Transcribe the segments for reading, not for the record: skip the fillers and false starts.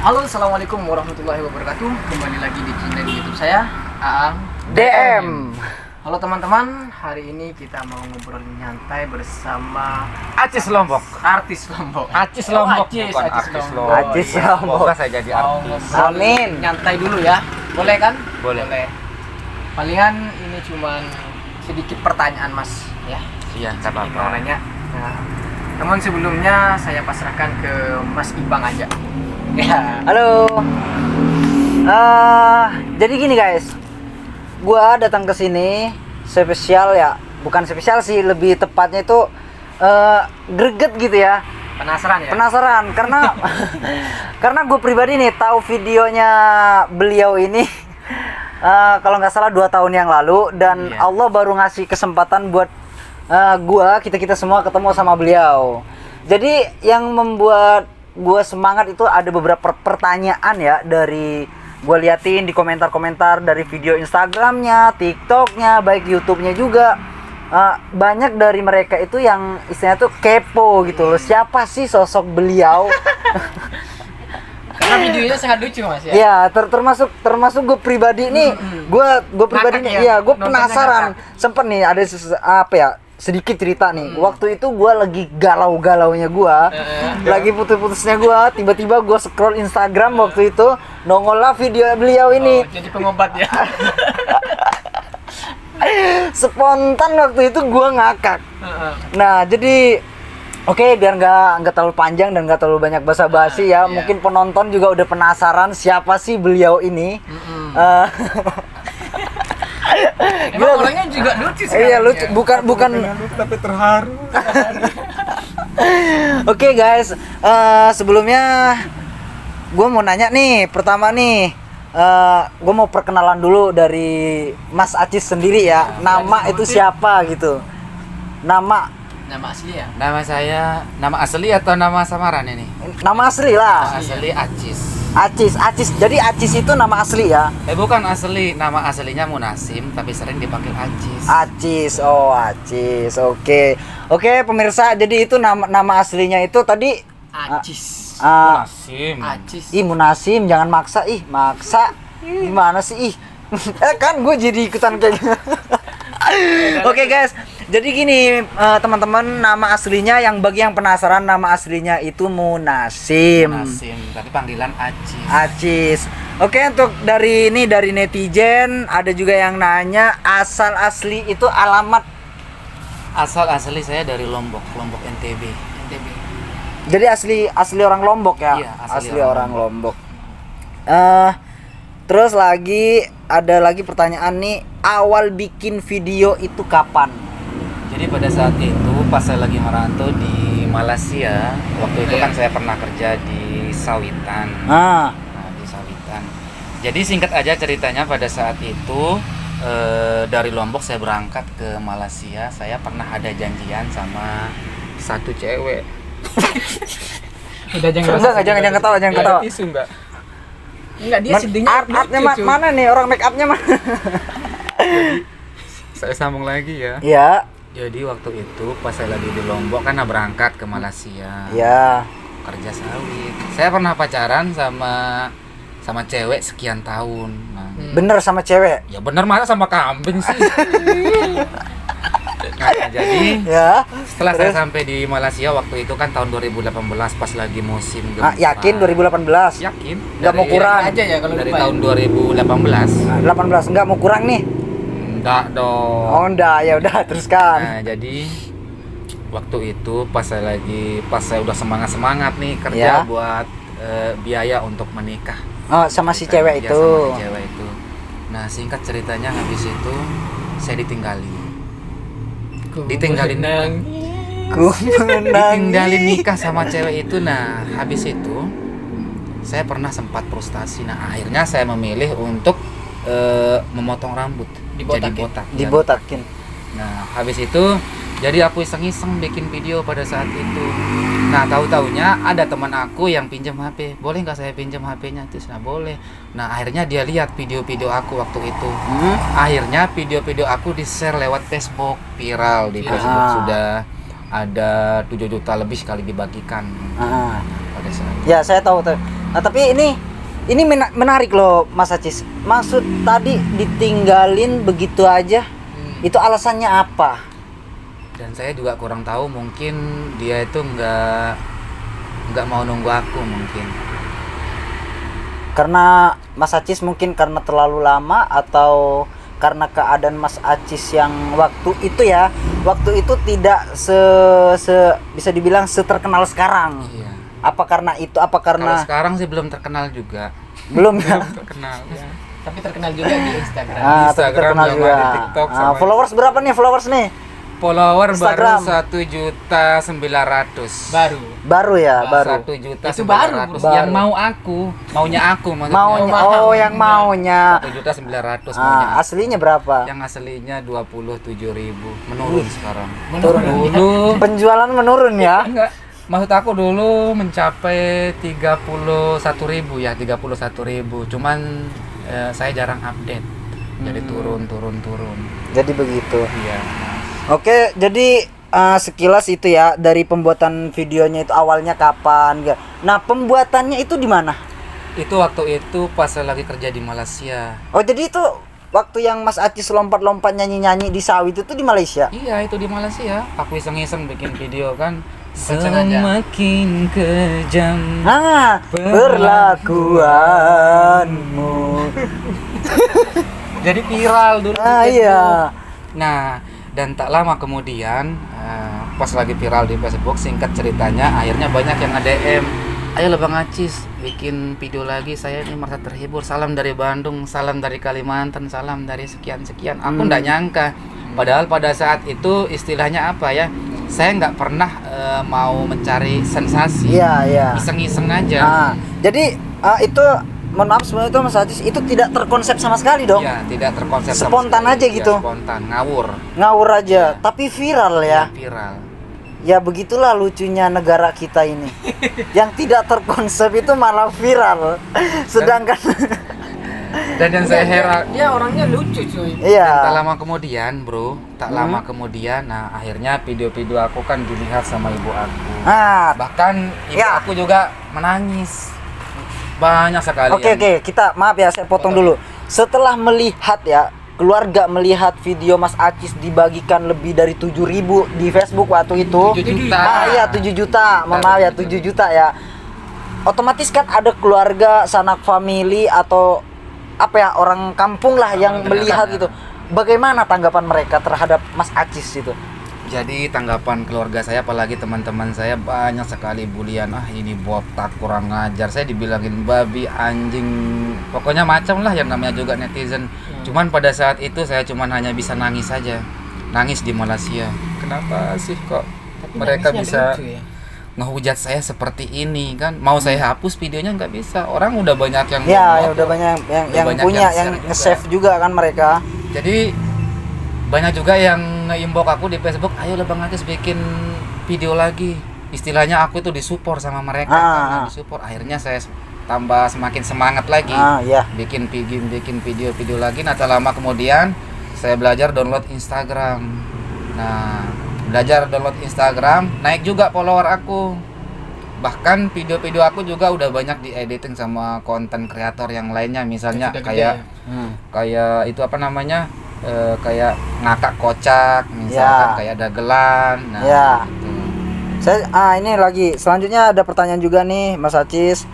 Halo, assalamualaikum warahmatullahi wabarakatuh. Kembali lagi di channel YouTube saya, Aang DM. Halo teman-teman, hari ini kita mau ngobrol nyantai bersama Acis Lombok. Artis Lombok. Acis Lombok, Acis, bukan Acis artis Lombok. Lombok. Acis Iya, Lombok. semoga saya jadi Mau artis. ngobrol Amin. Nyantai dulu ya, boleh kan? Boleh. Palingan ini cuman sedikit pertanyaan mas, ya. Iya, tak Sedikit apa-apa. mau nanya. Nah, teman sebelumnya saya pasrahkan ke Mas Ibang aja. Ya. Halo. Jadi gini guys, gua datang ke sini spesial ya, bukan spesial sih, lebih tepatnya itu greget gitu ya. Penasaran ya? Penasaran karena karena gue pribadi nih tahu videonya beliau ini kalau nggak salah 2 tahun yang lalu, dan Iya. Allah baru ngasih kesempatan buat kita semua ketemu sama beliau. Jadi yang membuat gue semangat itu ada beberapa pertanyaan ya, dari gue liatin di komentar-komentar dari video Instagramnya, TikToknya, baik YouTube-nya juga. Banyak dari mereka itu yang istilahnya tuh kepo gitu loh, siapa sih sosok beliau. Karena videonya sangat lucu mas ya. Ya, termasuk gue pribadi nih, gue pribadi Ngakak nih, ya? iya gue Nontonnya penasaran. ngakak. Sempet nih ada sedikit cerita nih. Waktu itu gue lagi galau-galaunya gue, lagi putus-putusnya gue, tiba-tiba gue scroll Instagram waktu itu, nongol lah video beliau ini. Oh, jadi pengobat ya. Spontan waktu itu gue ngakak. Nah, jadi oke, biar nggak terlalu panjang dan nggak terlalu banyak basa-basi ya. Iya. Mungkin penonton juga udah penasaran siapa sih beliau ini. Emang orangnya juga lucu sih. Iya lucu, bukan. Tapi terharu. Oke guys, sebelumnya gue mau nanya nih, pertama nih, gue mau perkenalan dulu dari Mas Acis sendiri ya. Nama itu siapa gitu? Nama Nama asli ya? Nama saya, nama asli atau nama samaran ini? nama asli lah. Nama asli Acis. Acis. Jadi Acis itu nama asli ya. Bukan asli, nama aslinya Munasim, tapi sering dipanggil Acis. Acis. Oke, pemirsa, jadi itu nama aslinya itu tadi Acis. Munasim. Acis. Munasim, jangan maksa maksa. Gimana sih kan gue jadi ikutan kayak gitu. Oke guys, jadi gini teman-teman, nama aslinya, yang bagi yang penasaran, nama aslinya itu Munasim. Munasim, tapi panggilan Acis. Acis. Oke, untuk dari netizen ada juga yang nanya asal asli itu alamat. Asal asli saya dari Lombok NTB. NTB. Jadi asli orang Lombok ya? Iya, asli orang Lombok. Terus ada lagi pertanyaan nih, awal bikin video itu kapan? Jadi pada saat itu pas saya lagi merantau di Malaysia, waktu itu kan saya pernah kerja di Sawitan. Nah, di Sawitan. Jadi singkat aja ceritanya, pada saat itu dari Lombok saya berangkat ke Malaysia. Saya pernah ada janjian sama satu cewek. Udah Jangan ketawa. Tisu enggak? Enggak, dia sedihnya Artnya mana nih, orang make upnya mana? Saya sambung lagi ya. Iya. Jadi waktu itu pas saya lagi di Lombok kan berangkat ke Malaysia. Iya. Kerja sawit. Saya pernah pacaran sama cewek sekian tahun. Nah, Bener sama cewek? ya bener, masa sama kambing sih. Nah, jadi Ya. setelah saya sampai di Malaysia waktu itu kan tahun 2018 pas lagi musim gempa. Yakin 2018? Yakin. Nggak mau kurang aja ya kalau dari lupa ya. tahun 2018. 18 enggak mau kurang nih? Enggak dong. Oh enggak, ya udah teruskan. Nah, jadi waktu itu pas saya udah semangat nih kerja Ya. buat biaya untuk menikah. Oh, sama si cewek Iya, itu. sama si cewek itu. Nah, singkat ceritanya habis itu saya ditinggalin. Ditinggalin Ku menangis. Ditinggalin nikah sama cewek itu. Nah, habis itu saya pernah sempat frustasi. Nah, akhirnya saya memilih untuk memotong rambut. Dibotakin. Jadi botak. Dibotakin. Nah, habis itu jadi aku iseng-iseng bikin video pada saat itu. Nah, tahu-taunya ada teman aku yang pinjam HP. Boleh nggak saya pinjam HP-nya? Terus, nah boleh. Nah, akhirnya dia lihat video-video aku waktu itu. Akhirnya video-video aku di-share lewat Facebook, viral di Facebook. Sudah ada 7 juta lebih sekali dibagikan pada saat itu. Ya, saya tahu tuh. Nah, tapi ini menarik loh Mas Acis. Maksud tadi ditinggalin begitu aja. Itu alasannya apa? Dan saya juga kurang tahu, mungkin dia itu nggak mau nunggu aku mungkin. Karena Mas Acis mungkin karena terlalu lama, atau karena keadaan Mas Acis yang waktu itu tidak bisa dibilang seterkenal sekarang. Iya. Apa karena itu? Apa Kalau karena sekarang sih belum terkenal juga. belum ya? Belum terkenal ya. Tapi terkenal juga di Instagram. Tapi Instagram terkenal sama juga. di TikTok sama Followers berapa nih followers nih? Follower Instagram. baru 1.900.000. Baru ya, baru. 1.900.000. Itu baru, bro. Yang maunya aku maksudnya. Maunya, yang maunya. 1.900.000 maunya. Aslinya berapa? Yang aslinya 27.000. Menurun sekarang. Turun. Dulu Penjualan menurun ya? enggak. Maksud aku dulu mencapai 31.000 ya, 31.000. Cuman saya jarang update. Jadi turun. Jadi begitu. Iya. Oke, jadi sekilas itu ya dari pembuatan videonya itu awalnya kapan? Nah, pembuatannya itu di mana? Itu waktu itu pas saya lagi kerja di Malaysia. Oh, jadi itu waktu yang Mas Acis lompat-lompat nyanyi-nyanyi di sawit itu di Malaysia? Iya, itu di Malaysia. Aku iseng-iseng bikin video kan. Sengaja. Semakin kejam Perlakuanmu. jadi viral dulu di Facebook. Iya. Nah, dan tak lama kemudian pas lagi viral di Facebook, singkat ceritanya akhirnya banyak yang nge-DM, ayo lah Bang Acis bikin video lagi, saya ini merasa terhibur, salam dari Bandung, salam dari Kalimantan, salam dari sekian-sekian. Aku nggak nyangka, padahal pada saat itu istilahnya apa ya, saya nggak pernah mau mencari sensasi. Iya. Iseng-iseng aja. Nah, jadi itu mohon maaf sebenarnya itu Mas Acis itu tidak terkonsep sama sekali dong. Ya, tidak terkonsep sama Spontan sekali. aja gitu. Ya, spontan, Ngawur aja, tapi viral ya. Viral. Ya begitulah lucunya negara kita ini. Yang tidak terkonsep itu malah viral. Sedangkan Dan yang saya heran, Dia orangnya lucu cuy. tak iya. lama kemudian, bro, lama kemudian, nah akhirnya video-video aku kan dilihat sama ibu aku. Nah, Bahkan ibu Ya. aku juga menangis. Banyak sekali. oke, kita maaf ya saya potong dulu. Setelah melihat ya, keluarga melihat video Mas Acis dibagikan lebih dari 7.000 di Facebook waktu itu. 7 juta. Iya, 7 juta. Mohon maaf ya, 7 juta ya. Otomatis kan ada keluarga, sanak famili atau apa ya, orang kampung lah yang benar, melihat benar. gitu. Bagaimana tanggapan mereka terhadap Mas Acis itu? Jadi tanggapan keluarga saya, apalagi teman-teman saya, banyak sekali bulian. Ah, ini botak, kurang ngajar. Saya dibilangin babi, anjing, pokoknya macam lah yang namanya juga netizen. Cuman pada saat itu saya cuman hanya bisa nangis saja. Nangis di Malaysia. Kenapa sih kok mereka bisa ngehujat saya seperti ini kan? Mau saya hapus videonya nggak bisa. Orang udah banyak yang Ya udah banyak yang banyak punya, yang yang share nge-save juga kan mereka. Jadi banyak juga yang nge-inbox aku di Facebook, ayo lah Bang Acis bikin video lagi. Istilahnya aku itu disupport sama mereka, karena disupport. Akhirnya saya tambah semakin semangat lagi. Iya. Bikin video-video lagi. Nah, tak lama kemudian saya belajar download Instagram. Nah, belajar download Instagram, naik juga follower aku. Bahkan video-video aku juga udah banyak diediting sama konten kreator yang lainnya, misalnya kayak kayak itu apa namanya? Kayak ngakak kocak, misalkan kayak dagelan. Nah, gitu. Saya ini lagi selanjutnya ada pertanyaan juga nih Mas Acis.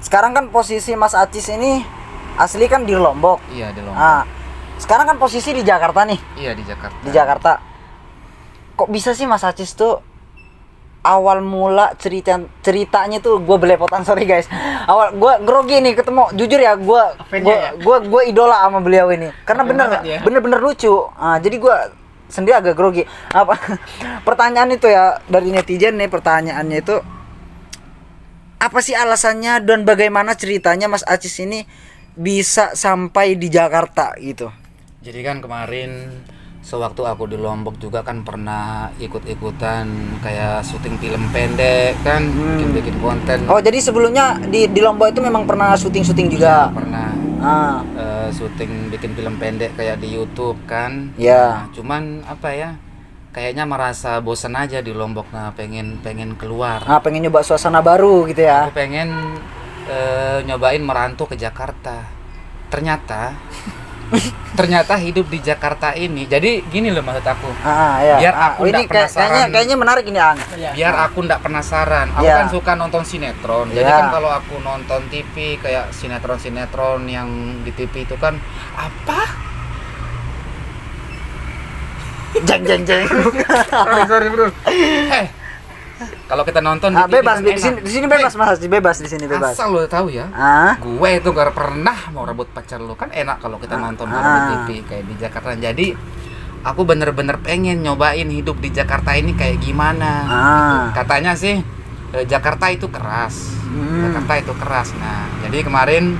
Sekarang kan posisi Mas Acis ini asli kan di Lombok. Iya, di Lombok. Sekarang kan posisi di Jakarta nih. Iya, di Jakarta. Di Jakarta. Kok bisa sih Mas Acis tuh awal mula ceritanya tuh gue belepotan, sorry guys. Awal gue grogi nih ketemu, jujur ya, gue idola sama beliau ini karena bener-bener lucu. Jadi gue sendiri agak grogi. Apa pertanyaan itu ya dari netizen nih, pertanyaannya itu apa sih alasannya dan bagaimana ceritanya Mas Acis ini bisa sampai di Jakarta gitu? Jadi kan kemarin sewaktu aku di Lombok juga kan pernah ikut-ikutan kayak syuting film pendek kan, bikin konten. Oh, jadi sebelumnya di Lombok itu memang pernah syuting juga? Ya, pernah. syuting bikin film pendek kayak di YouTube kan. Ya. Nah, cuman apa ya, kayaknya merasa bosan aja di Lombok. Nah, pengen keluar. Pengen nyoba suasana baru gitu ya. Aku pengen nyobain merantau ke Jakarta. Ternyata hidup di Jakarta ini, jadi gini loh maksud aku. Ya. Biar aku ini nggak penasaran. kayaknya menarik ini, Ang. Biar aku nggak penasaran. Aku Ya. kan suka nonton sinetron. Jadi Ya. kan kalau aku nonton TV kayak sinetron yang di TV itu kan apa? Jeng. Sorry bro. Kalau kita nonton Bebas TV di kan sini enak. bebas Mas, bebas di sini bebas. Asal lo tahu ya. Gue itu gak pernah mau rebut pacar lo, kan enak kalau kita nonton bareng di TV kayak di Jakarta. Jadi aku bener-bener pengen nyobain hidup di Jakarta ini kayak gimana. Katanya sih Jakarta itu keras. Nah, jadi kemarin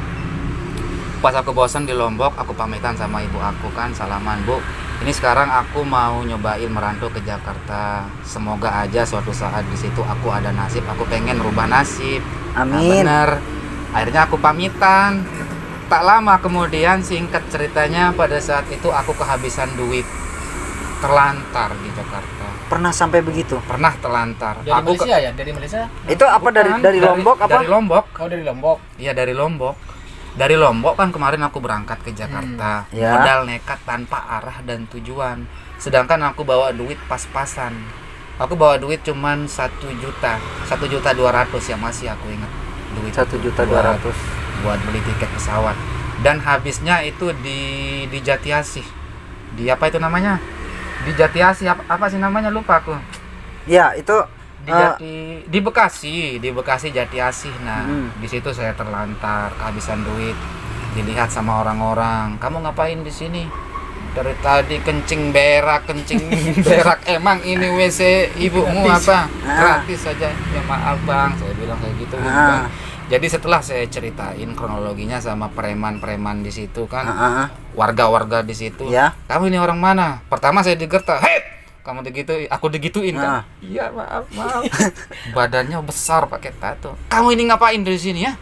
pas aku bosan di Lombok, aku pamitan sama ibu aku kan, salaman, Bu. Ini sekarang aku mau nyobain merantau ke Jakarta. Semoga aja suatu saat di situ aku ada nasib, aku pengen rubah nasib. Amin. Nah, bener. Akhirnya aku pamitan. Tak lama kemudian, singkat ceritanya, pada saat itu aku kehabisan duit. Terlantar di Jakarta. Pernah sampai begitu? Pernah terlantar. Dari Malaysia ya? Dari Malaysia? Itu apa Bukan, dari Lombok apa? Dari Lombok. Oh dari Lombok. Iya, dari Lombok. Dari Lombok kan kemarin aku berangkat ke Jakarta. Ya. Modal nekat tanpa arah dan tujuan. Sedangkan aku bawa duit pas-pasan. Aku bawa duit cuman 1.200.000 ya, masih aku ingat. Duit 1.200.000 buat beli tiket pesawat. Dan habisnya itu di Jatiasih. Di apa itu namanya? Di Jatiasih apa sih namanya, lupa aku. Ya, itu Di Bekasi Jatiasih. Nah, di situ saya terlantar, kehabisan duit. Dilihat sama orang-orang, "Kamu ngapain di sini?" "Dari tadi kencing berak emang ini WC ibumu apa?" "Gratis saja." "Ya maaf Bang," saya bilang kayak gitu kan. Jadi setelah saya ceritain kronologinya sama preman-preman di situ kan, warga-warga di situ, Ya. "Kamu ini orang mana?" Pertama saya digertak, "Hei, kamu aku digituin kan?" "Iya maaf." Badannya besar pakai tato. "Kamu ini ngapain di sini ya?"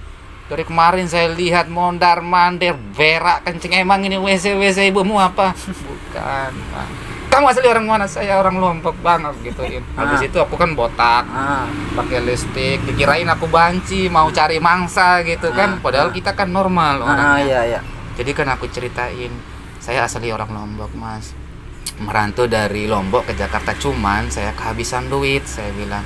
"Dari kemarin saya lihat mondar mandir berak kencing, emang ini WC ibumu apa?" "Bukan Bang." "Kamu asli orang mana?" "Saya orang Lombok Bang," aku gituin. Habis itu aku kan botak, pakai lipstik, dikirain aku banci mau cari mangsa gitu kan, padahal kita kan normal orangnya. Iya. Jadi kan aku ceritain, "Saya asli orang Lombok Mas, merantau dari Lombok ke Jakarta, cuman saya kehabisan duit," saya bilang.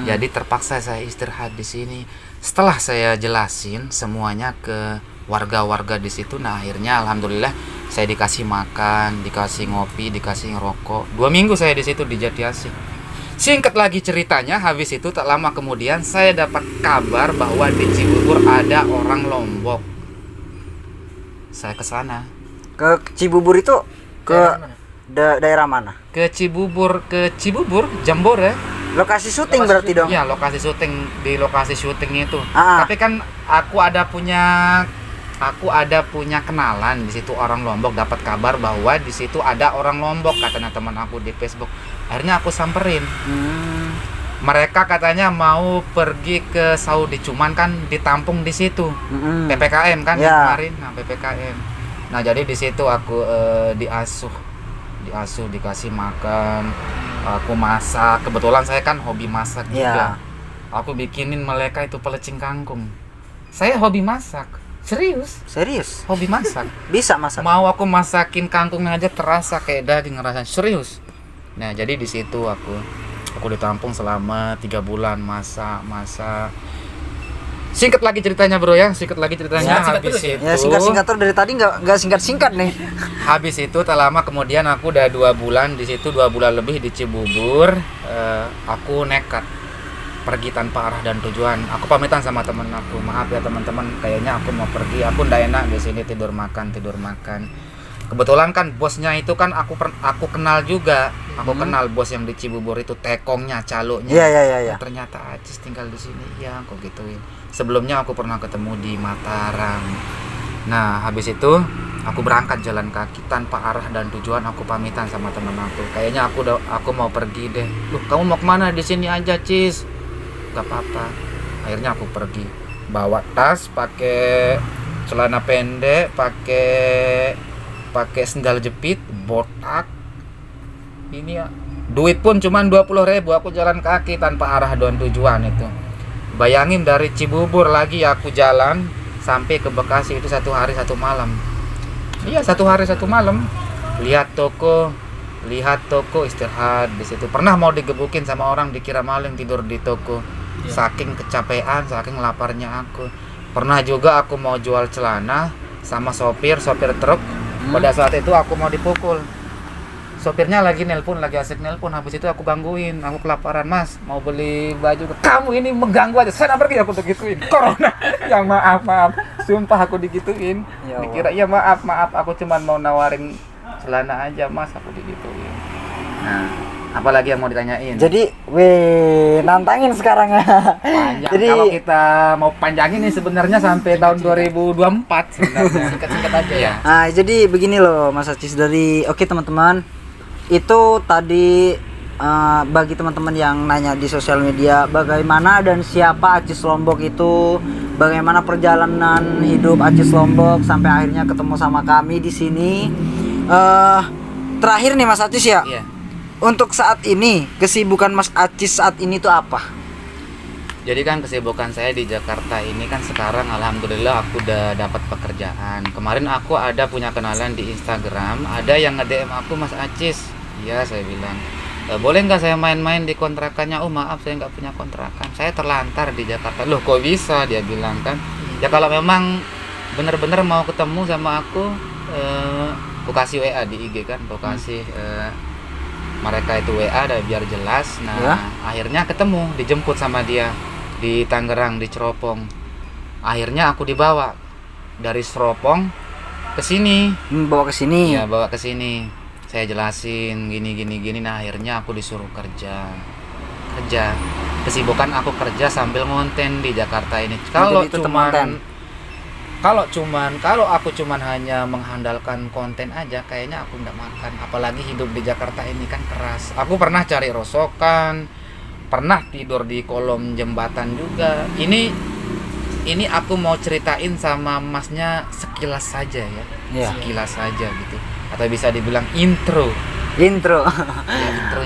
"Jadi terpaksa saya istirahat di sini." Setelah saya jelasin semuanya ke warga-warga di situ, nah akhirnya alhamdulillah saya dikasih makan, dikasih ngopi, dikasih ngerokok. 2 minggu saya di situ di Jatiasih. Singkat lagi ceritanya, habis itu tak lama kemudian saya dapat kabar bahwa di Cibubur ada orang Lombok. Saya ke sana. Ke Cibubur itu ke daerah mana? Ke Cibubur, Jambore. Lokasi syuting berarti dong. Iya, lokasi syuting itu. Ah. Tapi kan aku ada punya kenalan di situ orang Lombok, dapat kabar bahwa di situ ada orang Lombok, katanya teman aku di Facebook. Akhirnya aku samperin. Mereka katanya mau pergi ke Saudi, cuman kan ditampung di situ. PPKM kan kemarin, PPKM. Nah, jadi di situ aku diasuh, dikasih makan, aku masak. Kebetulan saya kan hobi masak juga. Aku bikinin mereka itu pelecing kangkung. Saya hobi masak. Serius? Hobi masak. Bisa masak. Mau aku masakin kangkungnya aja terasa kayak daging, ngerasa serius. Nah, jadi di situ aku ditampung selama 3 bulan masak. Singkat lagi ceritanya bro ya, habis itu. Ya singkat terus, dari tadi nggak singkat nih. Habis itu tak lama kemudian aku udah 2 bulan di situ, 2 bulan lebih di Cibubur. Aku nekat pergi tanpa arah dan tujuan. Aku pamitan sama temen aku, "Maaf ya teman-teman, kayaknya aku mau pergi. Aku ndak enak di sini, tidur makan." Kebetulan kan bosnya itu kan aku kenal juga. Aku kenal bos yang di Cibubur itu, tekongnya, caloknya. Iya. Ternyata Acis tinggal di sini. Ya, aku gituin. Sebelumnya aku pernah ketemu di Mataram. Nah, habis itu aku berangkat jalan kaki tanpa arah dan tujuan. Aku pamitan sama teman aku. "Kayaknya aku mau pergi deh." "Loh, kamu mau kemana? Di sini aja, Cis." "Gak apa-apa." Akhirnya aku pergi. Bawa tas, pakai celana pendek, pakai sendal jepit, botak. Ini ya Duit pun cuma 20.000, aku jalan kaki tanpa arah dan tujuan itu. Bayangin dari Cibubur lagi aku jalan sampai ke Bekasi itu 1 hari 1 malam. Iya, 1 hari 1 malam. Lihat toko, istirahat di situ. Pernah mau digebukin sama orang, dikira maling, tidur di toko. Saking kecapean, saking laparnya aku. Pernah juga aku mau jual celana sama sopir truk. Pada saat itu aku mau dipukul. Sopirnya lagi asik nelpon. Habis itu aku gangguin, aku kelaparan, Mas, mau beli baju. Kamu ini mengganggu aja, sana pergi, aku digituin. Corona. Ya maaf, sumpah aku digituin. Dikira ya maaf, aku cuman mau nawarin celana aja, Mas, aku digituin. Nah, apalagi yang mau ditanyain? Jadi, nantangin sekarang ya. Panjang. Jadi Kalau kita mau panjangin nih sebenarnya sampai tahun 2024 sebenarnya. Singkat-singkat aja ya. Nah, jadi begini loh Mas Acis, oke teman-teman, itu tadi bagi teman-teman yang nanya di sosial media bagaimana dan siapa Acis Lombok itu, bagaimana perjalanan hidup Acis Lombok sampai akhirnya ketemu sama kami di sini. Terakhir nih Mas Acis ya. Iya. Untuk saat ini kesibukan Mas Acis saat ini tuh apa? Jadi kan kesibukan saya di Jakarta ini kan sekarang alhamdulillah aku udah dapat pekerjaan. Kemarin aku ada punya kenalan di Instagram, ada yang nge-DM aku, Mas Acis. Iya, saya bilang, boleh nggak saya main-main di kontrakannya? Oh maaf, saya nggak punya kontrakan, saya terlantar di Jakarta. Loh kok bisa? Dia bilang kan. Ya kalau memang bener-bener mau ketemu sama aku, aku kasih WA di IG kan, aku kasih mereka itu WA ada biar jelas. Nah ya? Akhirnya ketemu, dijemput sama dia di Tangerang, di Ceropong. Akhirnya aku dibawa dari Ceropong ke sini. Bawa ke sini. Ya, bawa ke sini. Saya jelasin gini. Nah, akhirnya aku disuruh kerja. Kesibukan aku kerja sambil ngonten di Jakarta ini. Kalau aku cuman hanya mengandalkan konten aja, kayaknya aku nggak makan. Apalagi hidup di Jakarta ini kan keras. Aku pernah cari rosokan, pernah tidur di kolom jembatan juga. Ini aku mau ceritain sama masnya sekilas saja ya. Sekilas saja gitu. Atau bisa dibilang intro. Ya, intronya.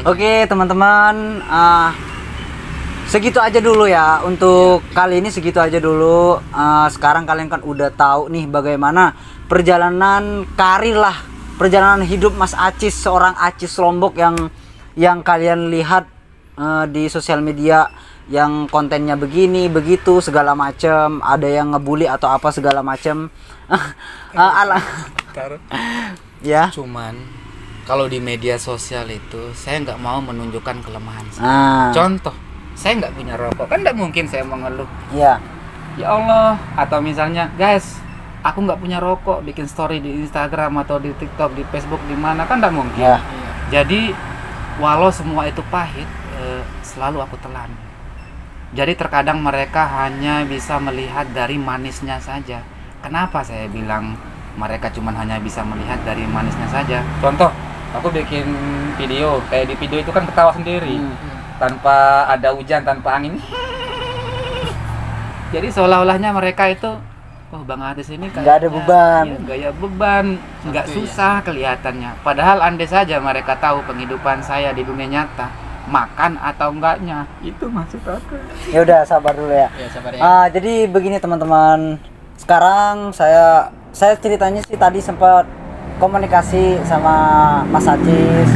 Oke teman-teman, segitu aja dulu ya untuk kali ini, segitu aja dulu. Sekarang kalian kan udah tahu nih bagaimana perjalanan karir lah, perjalanan hidup Mas Acis, seorang Acis Lombok yang kalian lihat di sosial media, yang kontennya begini begitu segala macam, ada yang ngebully atau apa segala macam. Ya. Cuman kalau di media sosial itu saya nggak mau menunjukkan kelemahan saya. Contoh, saya nggak punya rokok, kan nggak mungkin saya mengeluh. Ya Allah, atau misalnya guys, aku nggak punya rokok, bikin story di Instagram atau di TikTok, di Facebook, di mana, kan nggak mungkin. Ya. Jadi walau semua itu pahit, selalu aku telan. Jadi terkadang mereka hanya bisa melihat dari manisnya saja. Kenapa saya bilang mereka cuma hanya bisa melihat dari manisnya saja? Contoh, aku bikin video, kayak di video itu kan ketawa sendiri, tanpa ada hujan, tanpa angin. Jadi seolah-olahnya mereka itu, oh Bang Atis ini nggak ada beban, gaya beban, nggak susah kelihatannya. Padahal andai saja mereka tahu penghidupan saya di dunia nyata, makan atau enggaknya, itu maksud aku. Ya udah, sabar dulu ya. Sabar ya. Jadi begini teman-teman, sekarang saya ceritanya sih tadi sempat komunikasi sama Mas Acis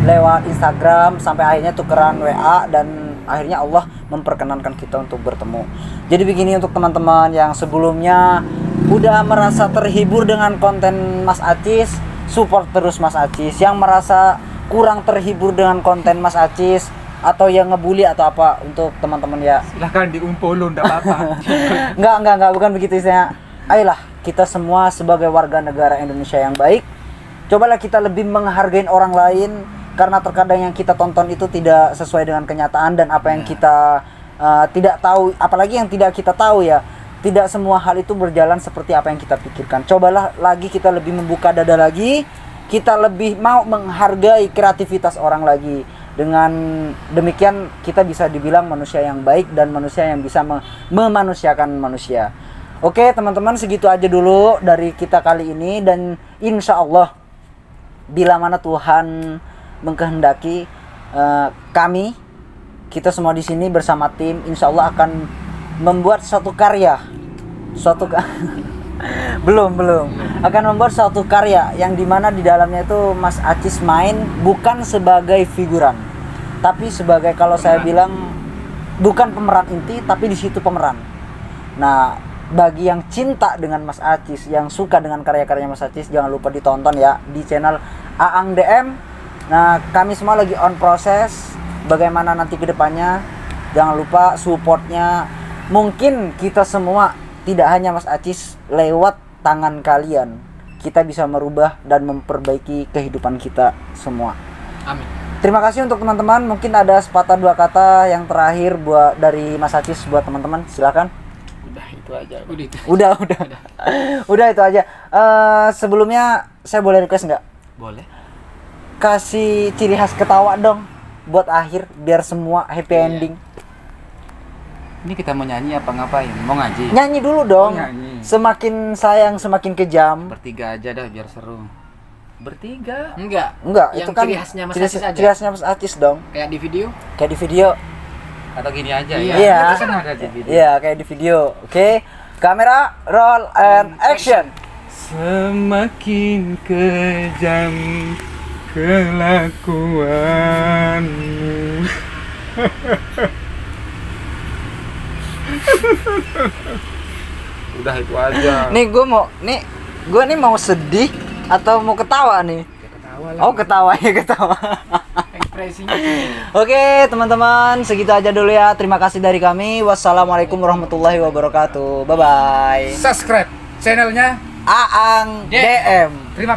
lewat Instagram sampai akhirnya tukeran WA dan akhirnya Allah memperkenankan kita untuk bertemu. Jadi begini untuk teman-teman yang sebelumnya udah merasa terhibur dengan konten Mas Acis, support terus Mas Acis. Yang merasa kurang terhibur dengan konten Mas Acis atau yang ngebully atau apa, untuk teman-teman ya Silahkan diumpulun, enggak apa-apa. Enggak, bukan begitu istilahnya. Ayolah, kita semua sebagai warga negara Indonesia yang baik, cobalah kita lebih menghargai orang lain, karena terkadang yang kita tonton itu tidak sesuai dengan kenyataan, dan apa yang kita tidak tahu, apalagi yang tidak kita tahu ya, tidak semua hal itu berjalan seperti apa yang kita pikirkan. Cobalah lagi kita lebih membuka dada lagi, kita lebih mau menghargai kreativitas orang lagi. Dengan demikian kita bisa dibilang manusia yang baik dan manusia yang bisa memanusiakan manusia. Oke teman-teman, segitu aja dulu dari kita kali ini, dan insya Allah bila mana Tuhan mengkehendaki, kami kita semua di sini bersama tim insya Allah akan membuat suatu karya, belum akan membuat suatu karya yang dimana di dalamnya itu Mas Acis main bukan sebagai figuran, tapi sebagai kalau saya bilang bukan pemeran inti, tapi di situ pemeran. Nah, bagi yang cinta dengan Mas Acis, yang suka dengan karya-karyanya Mas Acis, jangan lupa ditonton ya di channel Aang DM. Nah, kami semua lagi on proses bagaimana nanti kedepannya. Jangan lupa supportnya. Mungkin kita semua, tidak hanya Mas Acis, lewat tangan kalian kita bisa merubah dan memperbaiki kehidupan kita semua. Amin. Terima kasih untuk teman-teman. Mungkin ada sepatah dua kata yang terakhir buat dari Mas Acis buat teman-teman. Silakan. Udah itu aja. Udah itu. Udah itu aja. Sebelumnya saya boleh request nggak? Boleh. Kasih ciri khas ketawa dong buat akhir biar semua happy ending. Ini kita mau nyanyi apa ngapain? Mau ngaji? Nyanyi dulu dong. Oh, nyanyi. Semakin sayang semakin kejam. Bertiga aja dah biar seru. Bertiga? Enggak, Itu yang kan ciri khasnya Mas ciri- Acis aja. ciri khasnya Mas Acis dong. Kayak di video. Kayak di video. Atau gini aja Iya. ya? Iya. Itu kan ada di video. Iya, kayak di video. Oke. Kamera roll and action. Semakin kejam kelakuanmu. Udah itu aja. Nih gue nih mau sedih atau mau ketawa nih? Ketawa lah. Oh, ketawa ya, ketawa. Ekspresinya. Oke, teman-teman, segitu aja dulu ya. Terima kasih dari kami. Wassalamualaikum warahmatullahi wabarakatuh. Bye bye. Subscribe channelnya Aang DM. Terima kasih.